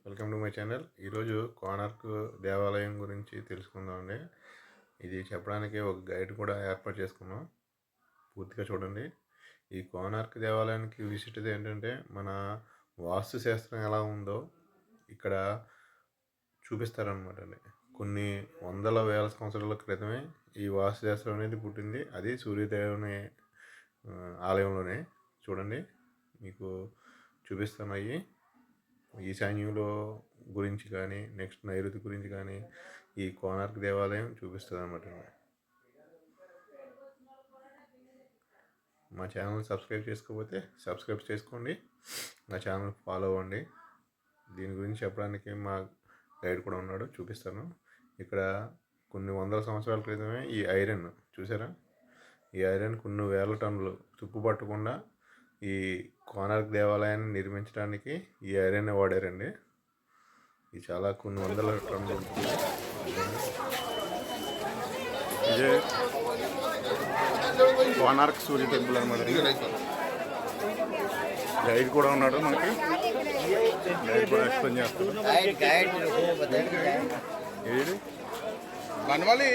Welcome to my channel. ఈరోజు కోణార్క్ దేవాలయం గురించి తెలుసుకుందామండి. ఇది చెప్పడానికి ఒక గైడ్ కూడా ఏర్పాటు చేసుకున్నాం. పూర్తిగా చూడండి. ఈ కోణార్క్ దేవాలయానికి విశిష్టత ఏంటంటే మన వాస్తు శాస్త్రం ఎలా ఉందో ఇక్కడ చూపిస్తారనమాట అండి. కొన్ని వందల వేల సంవత్సరాల క్రితమే ఈ వాస్తు శాస్త్రం అనేది పుట్టింది. అది సూర్యదేవుని ఆలయంలోనే. చూడండి, మీకు చూపిస్తాను. అవి ఈశాన్యంలో గురించి కానీ, నెక్స్ట్ నైరుతి గురించి కానీ ఈ కోణార్క్ దేవాలయం చూపిస్తుంది అనమాట. మా ఛానల్ సబ్స్క్రైబ్ చేసుకోకపోతే సబ్స్క్రైబ్ చేసుకోండి, నా ఛానల్ ఫాలో అవ్వండి. దీని గురించి చెప్పడానికి మా గైడ్ కూడా ఉన్నాడు, చూపిస్తాను. ఇక్కడ కొన్ని వందల సంవత్సరాల క్రితమే ఈ ఐరన్ చూసారా, ఈ ఐరన్ కొన్ని వేల టన్నులు తుప్పు పట్టకుండా ఈ కోణార్క్ దేవాలయాన్ని నిర్మించడానికి ఈ ఐరన్ వాడారండి. ఇది చాలా కొన్ని వందల టన్నులు ఉంటుంది. ఇదే కోణార్క్ సూర్య టెంపుల్ అనమాట. గైడ్ కూడా ఉన్నాడు మనకి, గైడ్ కూడా ఎక్స్ప్లెయిన్ చేస్తాడు. ఏది Banawali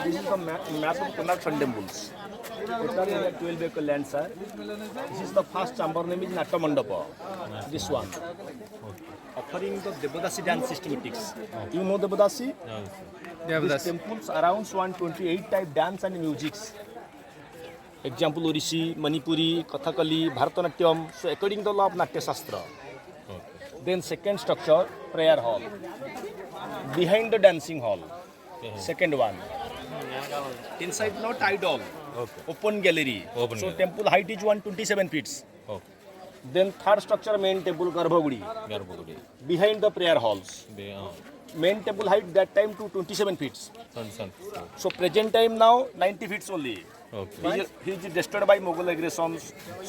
This is the map of Konark Sun Temples. Total 12 acre land, sir. This is the first chamber name is Nattamandapa. This one. Offering the Devadasi dance systematics. You know Devadasi? These temples around 128 type dance and musics. Example Orishi, Manipuri, Kathakali, Bharatanatyam. So according to the law of Natya Shastra. Then second structure, prayer hall. Behind the dancing hall. Second one. Inside now idol. Open gallery. So temple height is 127 feet. Then third structure, main temple Garbhagudi. Behind the prayer halls. Main temple height that time to 27 feet. So present time now 90 feet only. He is destroyed by Mughal aggressions,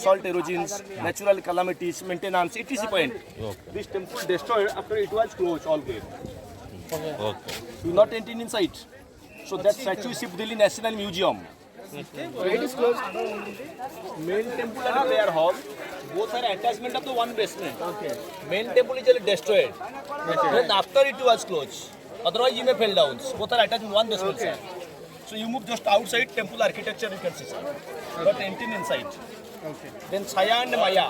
salt erosions, natural calamities, maintenance, etc. point. This temple destroyed after it was closed all gate. You not enter inside. So that statue is shipped Delhi National Museum. So it is closed. Main temple and prayer hall both are attachment of the one basement. Main temple is destroyed. Then after it was closed. Otherwise you may fall down. Both are attached in one basement. So you move just outside temple architecture you can see, sir. But enter inside. Then Saya and Maya,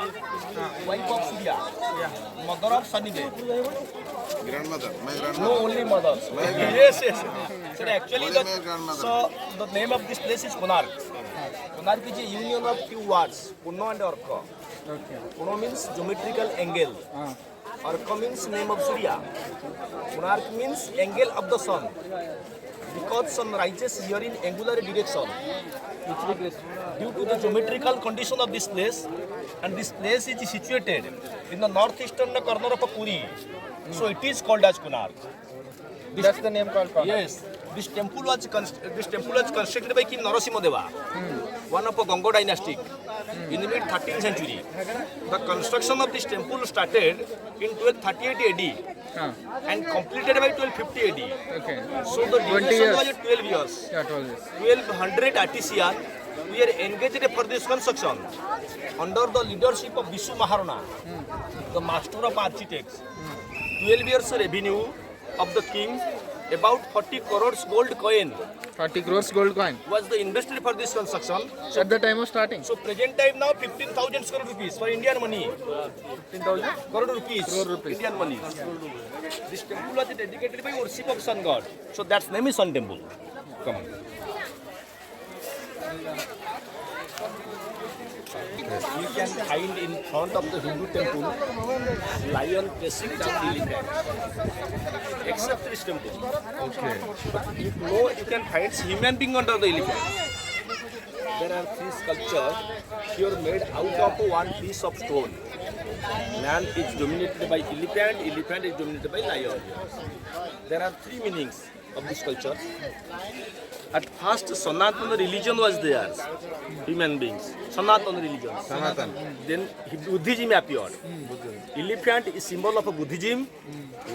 wife of Surya, mother of Shanidev. Grandmother, my grandmother. No, only mother. Yes. So actually the name of this place is Konark. Konark is a union of two words, Puno and Orka. Puno means geometrical angle. Orka means name of Surya. Konark means angle of the sun. Because sun rises here in angular direction. Due to the geometrical condition of this place, and this place is situated in the northeastern corner of Puri, so it is called as Konark. That's the name called Konark. Yes, this temple was constructed by King Narasimha, one of a Ganga dynasty, in the mid 13th century. The construction of this temple started in 1238 AD. And completed by 1250 AD. So the duration was 12 years. 1200 artisans were engaged for this construction under the leadership of Vishu Maharana, the master of architects. 12 years revenue of the king, about 40 crores gold coin. 40 crores gold coin. Was the invested for this construction. So at the time of starting? So present time now 15,000 crore rupees for Indian money. 15,000 crore rupees. Indian money. This temple was dedicated by worship of sun god. So that's name is Sun Temple. Come on. You can find in front of the Hindu temple lion pressing down the elephant. Except this temple. But you can find human being under the elephant. There are three sculptures here made out of one piece of stone. Man is dominated by elephant, elephant is dominated by lion. There are three meanings. of this culture. At first, Sanatana religion was there, human beings. Sanatana religion. Sanatan. Then Buddhism appeared. Elephant is symbol of Buddhism.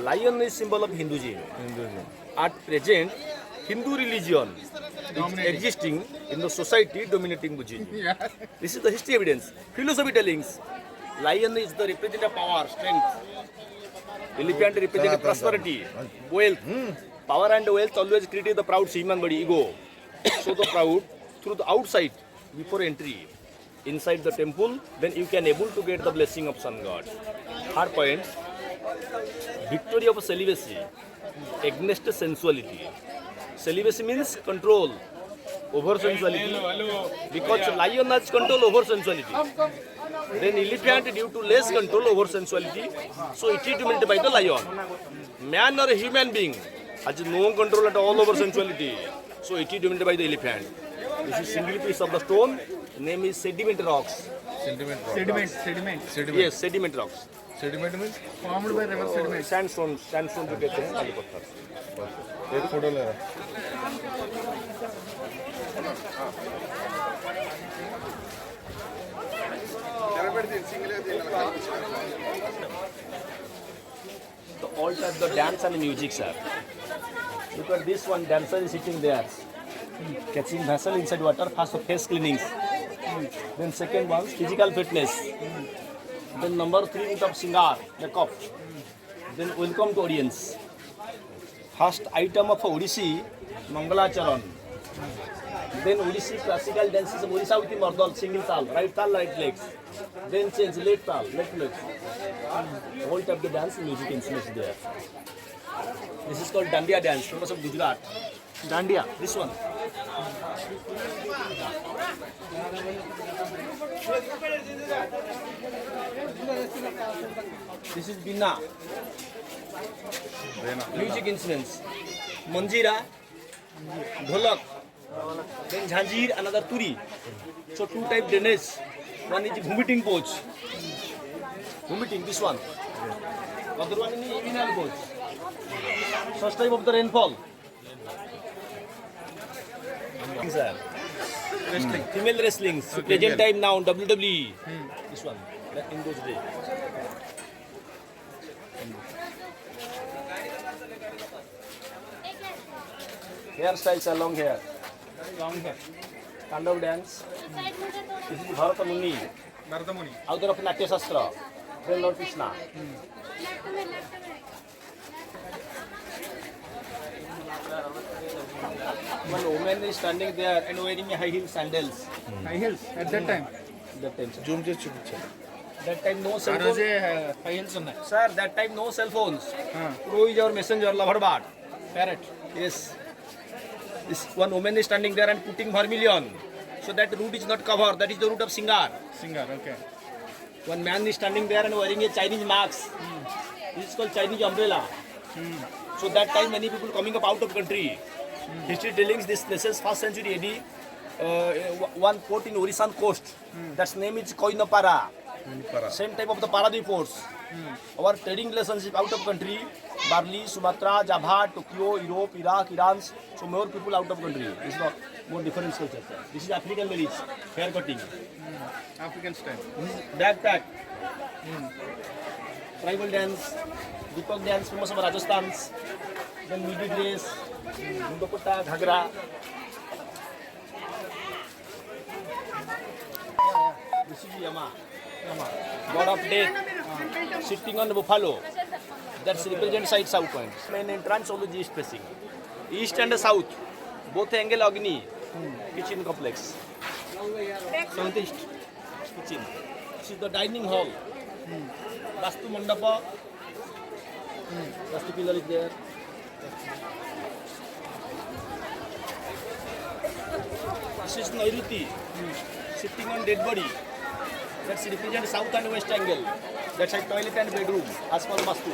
Lion is symbol of Hinduism. At present, Hindu religion is existing in the society dominating Buddhism. This is the history evidence. Philosophy tellings. Lion is the representative of power, strength. Elephant represents prosperity, wealth. Power and wealth always create the proud human body, ego. So the proud, through the outside, before entry, inside the temple, then you can able to get the blessing of sun god. Third point, victory of celibacy against sensuality. Celibacy means control over sensuality, because lion has control over sensuality. Then elephant due to less control over sensuality, so it is dominated by the lion. Man or a human being has no control at all over sensuality, so it is dominated by the elephant. This is single piece of the stone. Name is sediment rocks. Sediment. Yes, sediment rocks. Sediment means formed by river sediment. Sandstone जो कहते हैं काली पत्थर. एक photo ले रहा. The all type the dance and music, sir. Look at this one dancer is sitting there, catching vessel inside water. First the face cleanings, then second one physical fitness, then number 3 with of singar, makeup, then welcome to audience. First item of Odissi, Mangalacharan. Then Odissi classical dances of Odisha with the Mardal, single tal, right legs. Then change left tal, left legs. Whole type of dance music instruments there. This is called Dandiya dance, famous of Gujarat. Dandiya, this one. This is Binna. Music instruments. Manjira, Dholak, then Jhanjir, another Turi. So two type dance. One is vomiting pose. Vomiting, this one. Other one is urinal pose. First type of the rainfall. Wrestling. Female wrestling. Present time now, WWE. This one. That in those days. Hairstyles are long hair. Tandav dance. This is Bharata Muni. Author of Natya Shastra. Then Lord Krishna. One woman is standing there and wearing a high heel sandals. High heels at that time. That time, sir. Zoom చేసి చూపించు. That time no cell ఆ రోజే phone. high heels ఉన్నాయి. Sir, that time no cell phones. Pro is our messenger, lover bird. Parrot. Yes. This one woman is standing there and putting vermilion. So that root is not covered. That is the root of Singar. Singer, okay. One man is standing there and wearing a Chinese mask. This is called Chinese umbrella. So that time many people coming up out of country. History telling this is 1st century AD. One port in Orisan coast. That's name is Koinapara. Same type of the Paradip ports. Our trading relationship out of country. Bali, Sumatra, Java, Tokyo, Europe, Iraq, Iran. So more people out of country. This is not more different culture. This is African village. Hair cutting. African style. This is backpack. Tribal dance. Deepak dance famous of Rajasthan. Then midi dress. Dupatta, Ghagra. This is Yama. God of death. Sitting on the buffalo. That represents side south point. Main entrance always east facing. East and south. Both angle Agni. Kitchen complex. Southeast. Kitchen. This is the dining hall. Vastu Mandapa. Vastu pillar is there. This is Nairuti. Sitting on dead body. That's represent south and west angle. That's a toilet and bedroom. As per Vastu.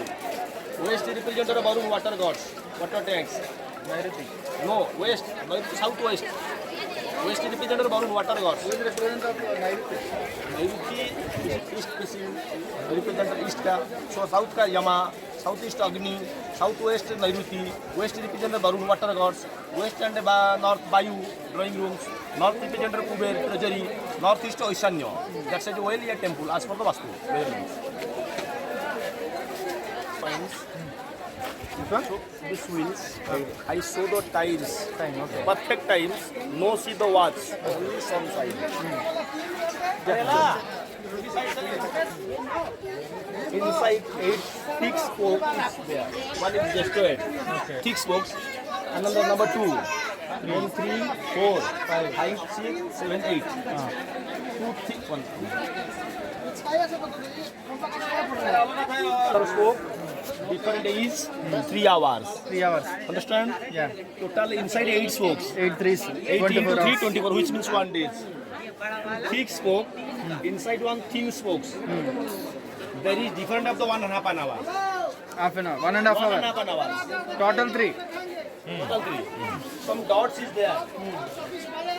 West represent the Varun water gods. Water tanks. Nairuti. No, west. Nairuti southwest. West represent the Varun water gods. Who is the representative of Nairuti? Nairuti is east facing. Represent east ka. So south ka Yama. Southeast Agni. Southwest Nairuti, West represent the Barun water gods, West and North Bayu drawing rooms, North represent the Kuber treasury, Northeast Oishanyo. That's a well temple as for the Vastu. Fines. So these wheels, I saw the tiles, perfect tiles, no see the watch, only some side. Inside 8 thick spokes is there. One is destroyed. Thick spokes. Another number 2. Then 3, 4, 5, 6, 7, 8. 2 thick one. Another spoke. Different is 3 hours. 3 hours. Understand? Yeah. Total inside 8 spokes. 8 3 8 24 into 3, hours. 24, which means 1 day. Thick spoke, inside one thin spokes. There is different of the 1.5 an hour. Half an hour. 1.5 hour. 1.5 an hour. Total 3. Total 3. Some dots is there.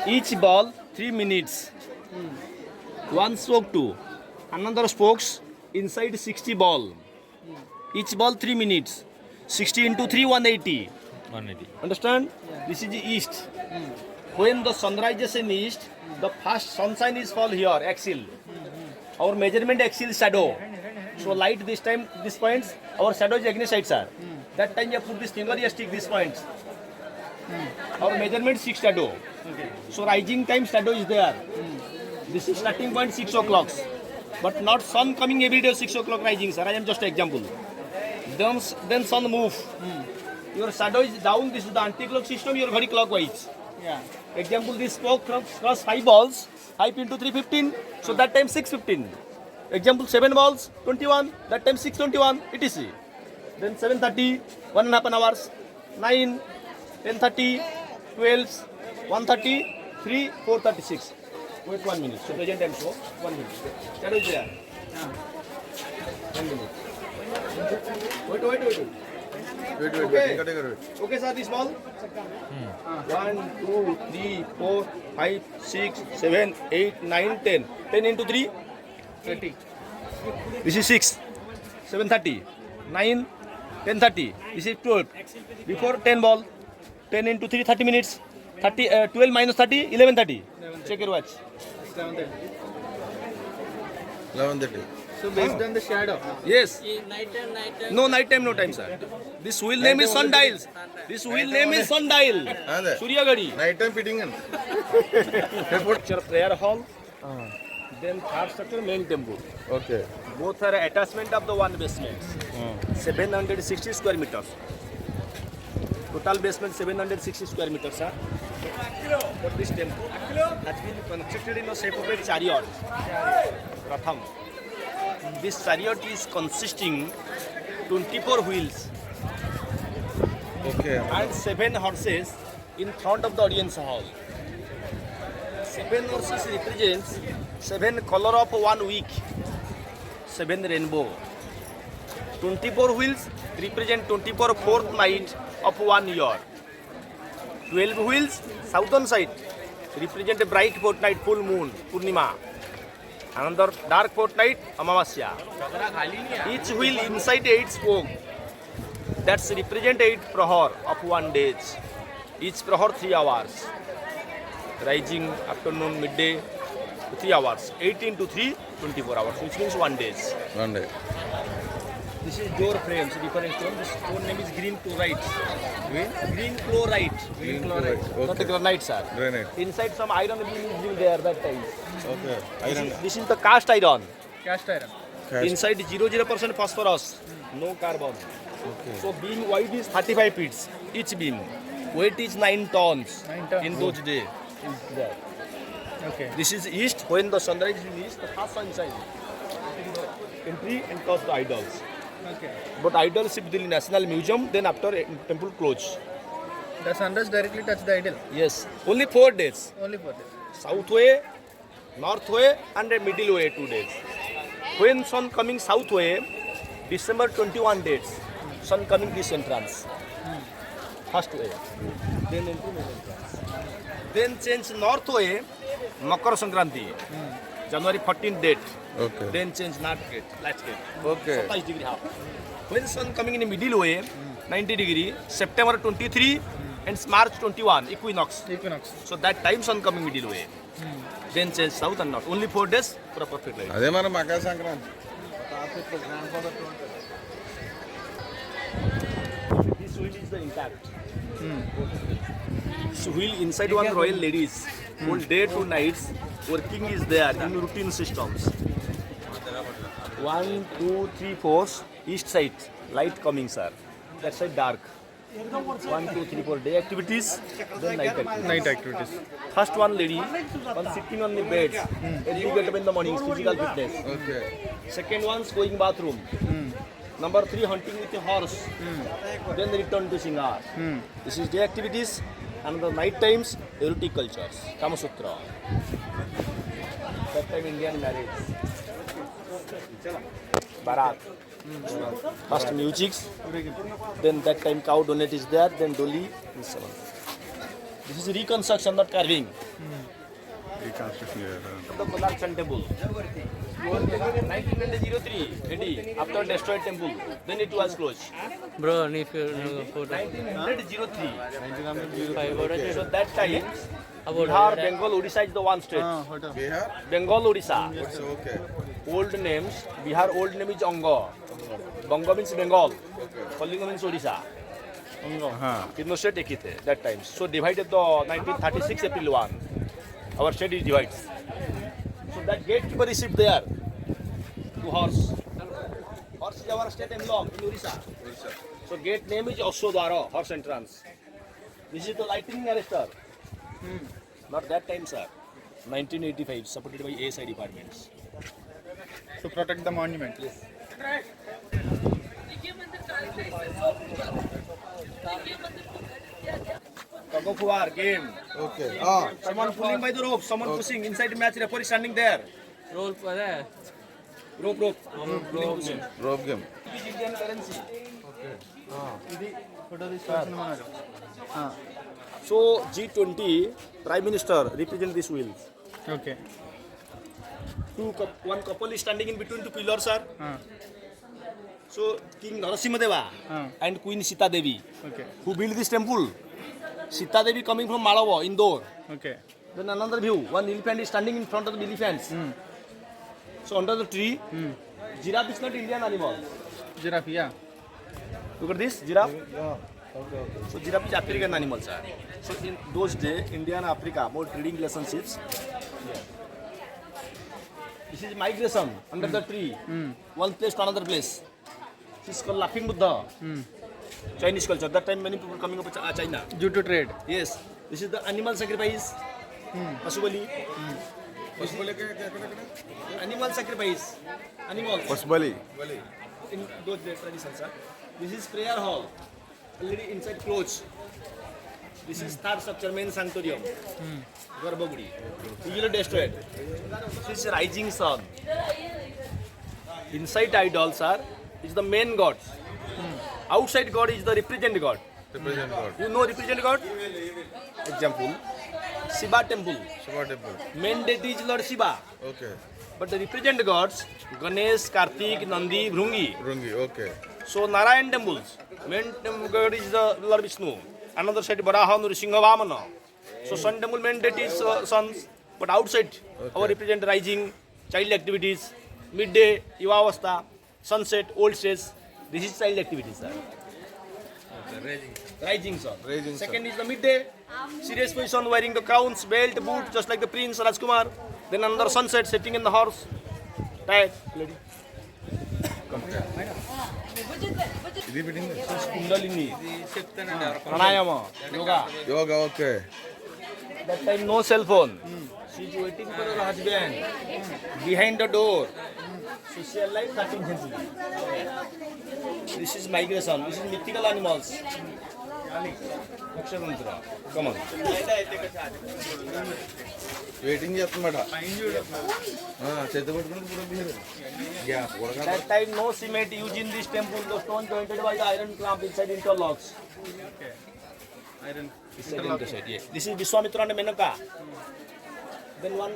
Each ball 3 minutes. One spoke 2. Another spokes inside 60 ball. Each ball 3 minutes. 60 into 3, 180. 180. Understand? This is the east. When the sun rises in east, the first sunshine is fall here, axil. Our measurement axil shadow. So light this time, this points, our shadow is against side, sir. That time you put this finger, you stick these points. Our measurement 6 shadow. So rising time shadow is there. This is starting point 6 o'clock. But not sun coming every day 6 o'clock rising, sir. I am just example. Then sun move. Your shadow is down, this is the anti-clock system, your ghadi clockwise. Yeah. Example, this spoke cross 5 balls, 5 into 3, 15. So that time 615. Example, 7 balls, 21. That time 621, etc. Then 7:30, 1.5 hours, 9, 10:30, 12, 1:30, 3, 4:36. Wait 1 minute. So present time show 1 minute. Shadow is there. 1 minute. Wait. Okay. Okay, sir, this ball. 1, 2, 3, 4, 5, 6, 7, 8, 9, 10. 10 into 3, 30. this is 6. 7:30. 9, 10:30. This is 12. Before 10 ball. 10 into 3, 30 minutes. 12 minus 30, 11:30. Check your watch. 11:30. So based on the shadow. Yes. No night time, no time, sir. This wheel name is sundials. This wheel name is sundial. అదే Surya Gadi. Night time fitting అండి Structure prayer hall. Then third structure main temple. Okay Both are attachment of the one basement. 760 square meters. Total basement 760 square meters, sir. But this temple has been constructed in the shape of a chariot. Pratham. This chariot is consisting 24 wheels okay and 7 horses in front of the audience hall. 7 horses represents 7 color of 1 week, 7 rainbow. 24 wheels represent 24 fourth night of 1 year. 12 wheels southern side represent a bright fortnight, full moon, Purnima. Another dark fortnight, Amavasya. Each wheel inside 8 spoke. That's represent 8 prahar of 1 day. Each prahar 3 hours. Rising, afternoon, midday, 3 hours. 18 to 3, 24 hours, which means 1 day. One day This is door frames, different stone. This stone name is green chlorite. Green chlorite. Green chlorite, Not the okay. granite, sir. Granite. Inside some iron beam is being there that time. Okay This iron is, this is the cast iron. Cast iron. Inside 0% phosphorus, no carbon. Okay. So beam wide is 35 feet each beam. Weight is 9 tons 9 tons. in those days. Is there. Okay. This is east. When the sunrise is in east, the first sunshine. Entry and cross the idols. Okay. But idols shipped to the National Museum. Then after temple closed. The sunrise directly touch the idol. Yes. Only 4 days. Only for this. South way, north way, and a middle way 2 days. When sun coming south way, December 21 dates. Sun coming this entrance. First way. Then into main entrance. Then change north way, Makar Sankranti. January 14th date. Okay Then change not gate, latch gate. Okay 27 degree half. When sun coming in the middle way, 90 degree, September 23 and March 21, equinox. Equinox. So that time sun coming middle way. Then change south and north. Only 4 days for a perfect light. అదే మన Makar Sankranti This wheel is the intact. So wheel inside one royal ladies. Whole day to nights working is there in routine systems. 1, 2, 3, 4 east side light coming, sir. That side dark. 1, 2, 3, 4 day activities, then night activities. Night activities. First one lady, one sitting on the bed, early get up in the morning, physical fitness. Okay Second one's going bathroom. Number 3 hunting with a horse. Then they return to Singar. This is day activities. And the night times erotic cultures. Kama Sutra. That time Indian marriage. Barat. First musics. Then that time cow donate is there. Then Doli and so on. This is reconstruction, not carving. The Konak Sun Temple. 1903, ready. After destroyed temple, then it was closed. Bro, if you photo 1903. 5 So that time, about Bihar, Bengal, Odisha is the one state. Hotel. Bihar Bengal, Odisha. Okay Old names, Bihar old name is Anga. Banga means Bengal. Kalinga means Odisha. Ino state ek hi the that time. So divided the 1936 April 1. Our state is divides. So that gatekeeper received there. To horse. Horse is our state emblem in Odisha. So gate name is Oshodwara, horse entrance. This is the lightning arrestor. Not that time, sir. 1985, supported by ASI departments. To protect the monument. Tug of war game. Okay Someone pulling by the rope, someone pushing inside the match. Referee standing there. roll for that. Rope. Pushing. Rope game This is Indian currency. Photo తీసుకొచ్చిన మనకు. So G20 Prime Minister represent this wheel. Okay. One couple is standing in between two pillars, sir. So King Narasimha Deva and Queen Sita Devi, Okay. who built this temple. Sita Devi coming from Malava, Indore. Okay. Then another view, one elephant is standing in front of the elephants. So under the tree, giraffe is not Indian animal. Giraffe, yeah. Look at this, giraffe. So giraffe is African animal, sir. So in those days, India and Africa, more trading relationships. This is migration under the tree, one place to another place. This is called Laughing Buddha. Chinese culture. That time many people coming up to China. Due to trade. Yes, this is the animal sacrifice. Pasubali. Animal sacrifice. Animals. పసుబలి In those days traditions, sir. This is prayer hall. Already inside closed. This is third structure, main sanctorium. Garbhagudi. Usually destroyed. This is rising sun. Inside idols are is the main god. Outside god is the represent god. Represent god You know represent god? Example. Shiva temple. Shiva temple Main deity is Lord Shiva. Okay But the represent gods Ganesh, Kartik, Nandi, Bhrungi. Rungi okay So Narayan temples. Main god is the Lord Vishnu. Another side Varaha, Nrsimha, Vamana. So sun temple main deity is suns. But outside our represent rising, child activities, midday, Yuvavastha, sunset, old stage. This is child activities, sir. Rising sun. Rising sun. Second is the midday. Serious position, wearing the crowns, belt, boot, just like the prince Rajkumar. Then another sunset, sitting in the horse. Tired, lady. ఇది పెట్టింది Kundalini. Pranayama. Yoga. Yoga okay That time no cell phone. She's waiting for her husband behind the door. Social life 13th century. This is migration. This is mythical animals. Akshatantra. Come on. Waiting చేస్తున్నమాట చేతి పట్టుకుని కూడా behave gap కూడా That time no cement used in this temple. The stone jointed by the iron clamp inside interlocks. Iron. Inside, yes. This is Vishwamitra and Menaka. Then one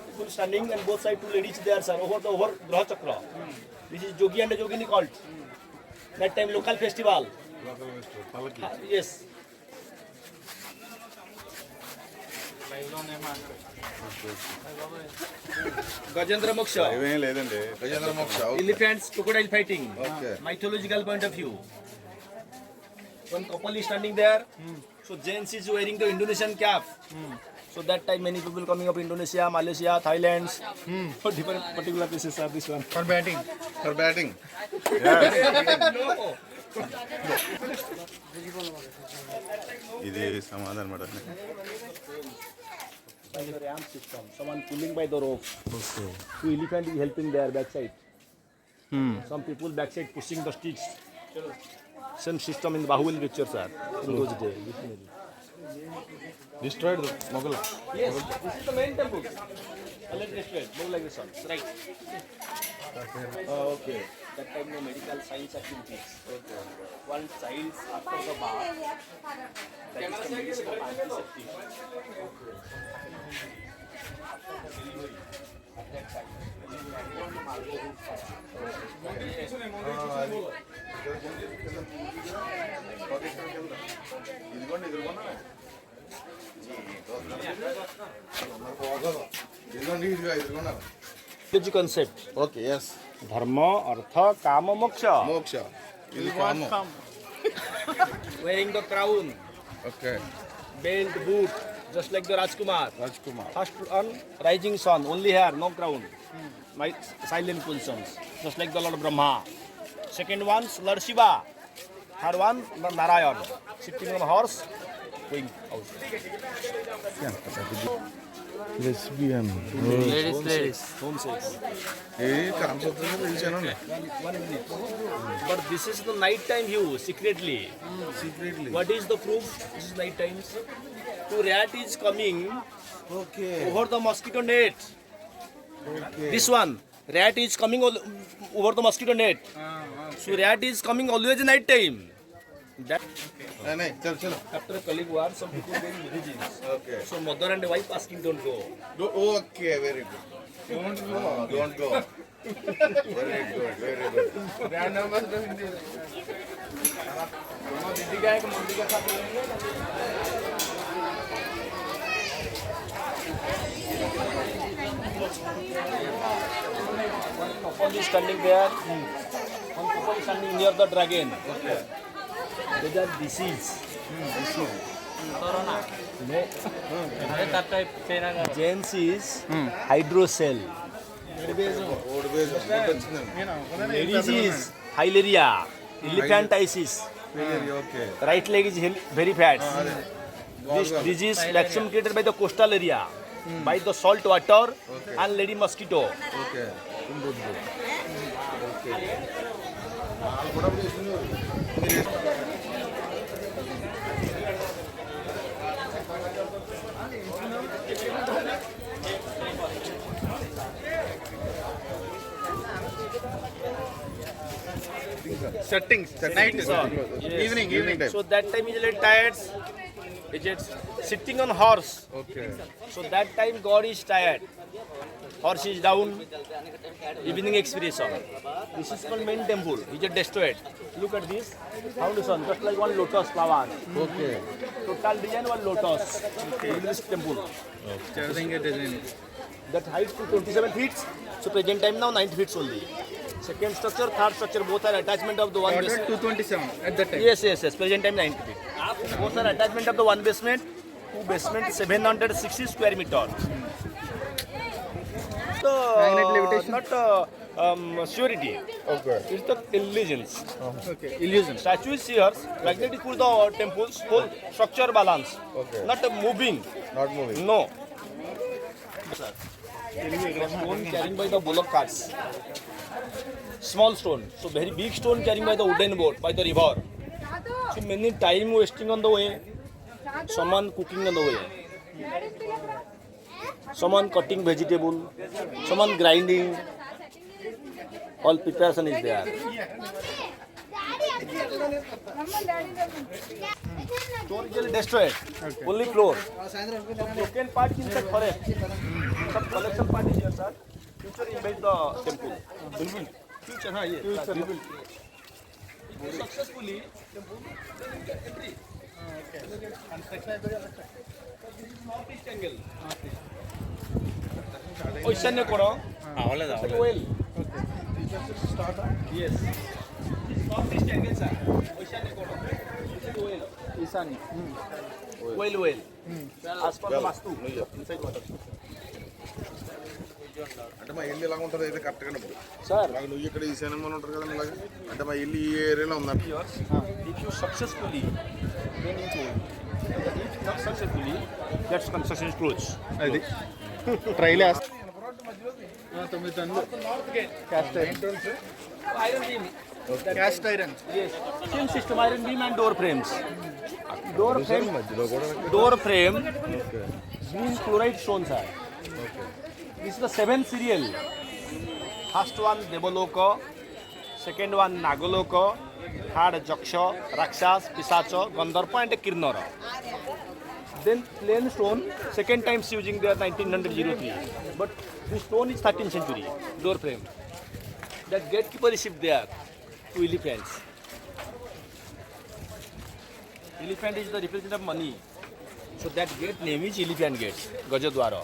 people standing and both side two ladies there, sir, over Graha Chakra. This is Jogi and Jogini cult. That time local festival. Yes. Gajendra Moksha. ఇవేం లేదండి గజేంద్ర మోక్ష Elephants, crocodile fighting. Okay. Mythological point of view. One couple is standing there. So Jains is wearing the Indonesian cap. So that time many people coming up Indonesia, Malaysia, Thailand. For different particular places are this one. For batting. For batting No. ఇది సమాధానం madam By the ramp system, someone pulling by the rope. Two elephant is helping their backside. Some people backside pushing the sticks. Same system in Bahubali pictures are in those days. Destroyed Mughal Yes, this is the main temple. Let's destroy it. Move like this one. Right. Okay. That time no medical science activities. Okay. One child after the bath. That is the medicine of antiseptic. ఇదిగోండి ఇదిగోండి Religious concept. Okay yes Dharma, Artha, Kama, Moksha. మోక్ష ఇది కాము Wearing the crown, okay belt, boot, just like the Rajkumar. Raj Kumar First one, rising sun, only hair, no crown. My silent positions, just like the Lord Brahma. Second one, Lord Shiva. Third one, Lord Narayan, sitting on a horse, going out. Lesbian Ladies. Home says. A concept పిలిచానండి One minute. But this is the night time view, secretly. Secretly What is the proof? This is night times. Two rat is coming okay over the mosquito net. This one, rat is coming over the mosquito net. So rat is coming always night time. That చలో చలో after a colleague war, some people going religions. Okay So mother and wife asking don't go. Okay very good don't go very good very good One couple is standing there. One couple is standing near the dragon. These are disease. No. అదే that type China కాదు. Jains is hydrocell. ఓడిపోయేసి వచ్చిందండి Ladies is hilaria. Elephantiasis. Okay Right leg is very fat. This disease maximum created by the coastal area, by the salt water and lady mosquito. Okay Settings. Night. Evening. So that time is a little tired. Is it sitting on horse? Okay So that time God is tired. Horse is down. Evening expiration. This is called main temple. It is destroyed. Look at this. Foundation, just like one lotus flower. Okay Total design one lotus. In this temple. Charging design. That height to 27 feet. So present time now 90 feet only. Second structure, third structure, both are attachment of the one Ordered basement. 227 at that time. Yes. Present time 90 feet. Both are attachment of the one basement. Two basement, 760 square meter. So, Magnet levitation? not surety. Okay It's the illusions. Okay. Illusion. Statue is here. Magnet is for the temple's whole structure balance. Okay. Not moving. Not moving No. Stone carrying by the bullock carts. Small stone. So very big stone carrying by the wooden boat by the river. So many time wasting on the way. Someone cooking on the way. Someone cutting vegetable. Someone grinding. All preparation is there. Stone is destroyed. Only floor. Broken part inside forest. Some collection part is here, sir. Future invade the temple. Future, हाँ ये. Future. If you successfully temple, then you get entry. Northeast angle. Ocean कोण? Well. Start. Yes. Northeast angle, sir. Ocean कोण? Well. ఈశాన్య Well. As per the Vastu. Inside water. అంటే మా ఇల్లు ఇలా ఉంటుంది అయితే కరెక్ట్గా ఇప్పుడు Sir. అలాగే నువ్వు ఇక్కడ ఈ సినిమాలో ఉంటారు కదా అలాగే అంటే మా ఇల్లు ఈ ఏరియాలో ఉందంట Yours. If you successfully, then into it. If not successfully, that's construction is closed. అది ట్రైల్ వేస్తా 9 టన్నులు cast iron Iron beam. Cast iron Yes. Same system, iron beam and door frames. Door frame. Green chloride stone, sir. This is the 7th serial. First one Devaloka, second one Nagaloka, third Jaksha, Rakshas, Pisacha, Gandharpa and Kirnara. Then plain stone, second time using there 1903. But this stone is 13th century, door frame. That gatekeeper is shipped there to elephants. Elephant is the representative of money. So that gate name is Elephant Gate, Gajadwara.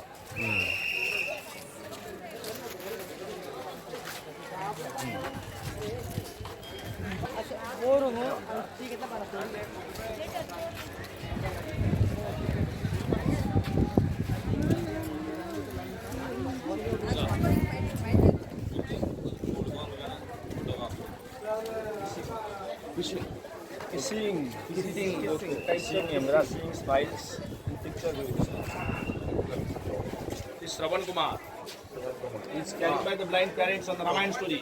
Seeing camera, seeing smiles, and picture views. This is Shravan Kumar. He is carried by the blind parents on the Ramayana story.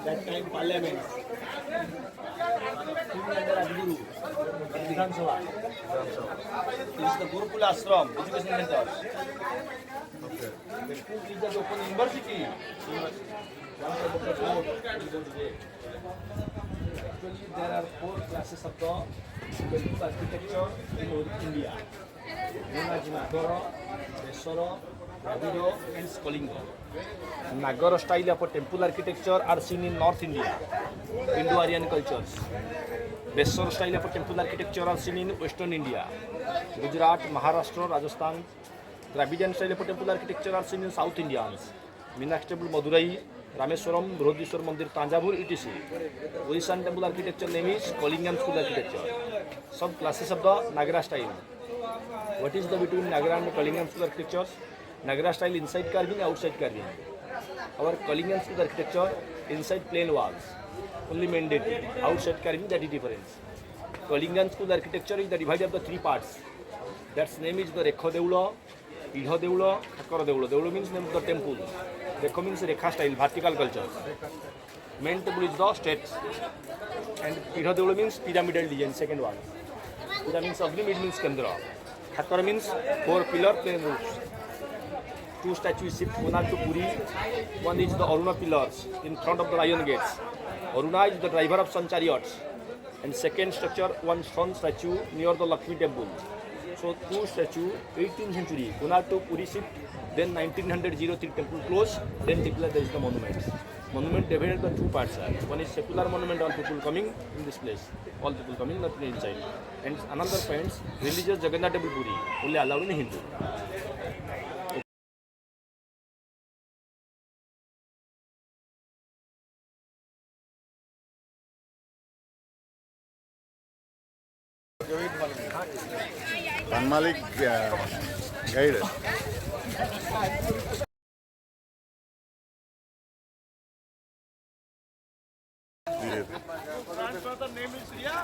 That time Parliament. King under Adguru. Vidhan Sabha. This is the Gurukula Ashram, education center. The school teachers open university. Actually, there are 4 classes of the Telugu architecture in India. One is Nagara, Vesara, Dravido and Skalinga. Nagara style of temple architecture are seen in North India, Indo-Aryan cultures. Vesara style of temple architecture are seen in Western India, Gujarat, Maharashtra, Rajasthan. Dravidian style of temple architecture are seen in South Indians. Meenakshi temple, Madurai, Rameswaram, Brodishwar Mandir, Tanjavur, etc. Odishan temple architecture name is Kalingan school architecture. Some classes of the Nagara style. What is the between Nagara and Kalingan school architectures? Nagara style inside carving, outside carving. Our Kalingan school architecture inside plain walls, only mandatory. Outside carving, that is difference. Kalingan school architecture is the divided of the 3 parts. That's name is the Rekha Deula, Idha Deula, Khakara Deula. Deula means name of the temple. Rekha means Rekha style, vertical culture. Main temple is the steps. And Idha Deula means pyramidal design, second one. Ida means Agni, mid means Kendra. Khakara means 4 pillar plain roofs. 2 statues shipped Konark to Puri. One is the Aruna pillars in front of the lion gates. Aruna is the driver of sun chariots. And second structure, one sun statue near the Lakshmi temple. So 2 statue, 18th century, Konark to Puri shipped, then 1903 temple closed, then declared there is the monument. Monument divided the 2 parts. One is secular monument, all people coming in this place. All people coming, not inside. And another point, religious Jagannath temple Puri, only allowed in Hindu. Malik guide. Grandfather name is Surya.